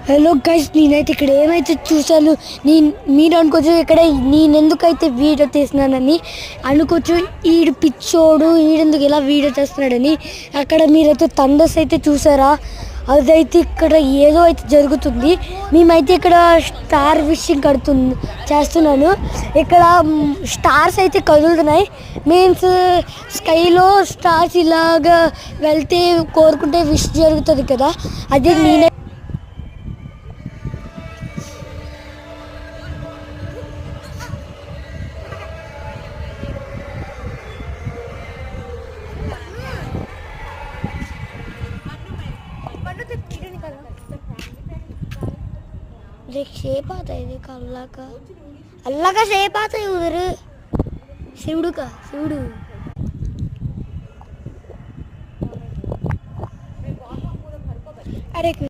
Hello guys, నేనైతే ఇక్కడ ఏమైతే చూసాను మీరు అనుకోవచ్చు ఇక్కడ నేనెందుకైతే వీడియో తీస్తున్నానని అనుకోవచ్చు. ఈడు పిచ్చోడు ఈడెందుకు ఇలా వీడియో చేస్తున్నాడని. అక్కడ మీరైతే థండర్స్ అయితే చూసారా? అదైతే ఇక్కడ ఏదో అయితే జరుగుతుంది. మేమైతే ఇక్కడ స్టార్ విషింగ్ చేస్తున్నాను. ఇక్కడ స్టార్స్ అయితే కదులుతున్నాయి. మీన్స్ స్కైలో స్టార్స్ ఇలాగా వెళ్తే కోరుకుంటే విష్ జరుగుతుంది కదా, అదే నేనే. शेप आता है देख, अल्लाह का शेप आता है उधर, शिवड़ू का शिवड़ू। अरे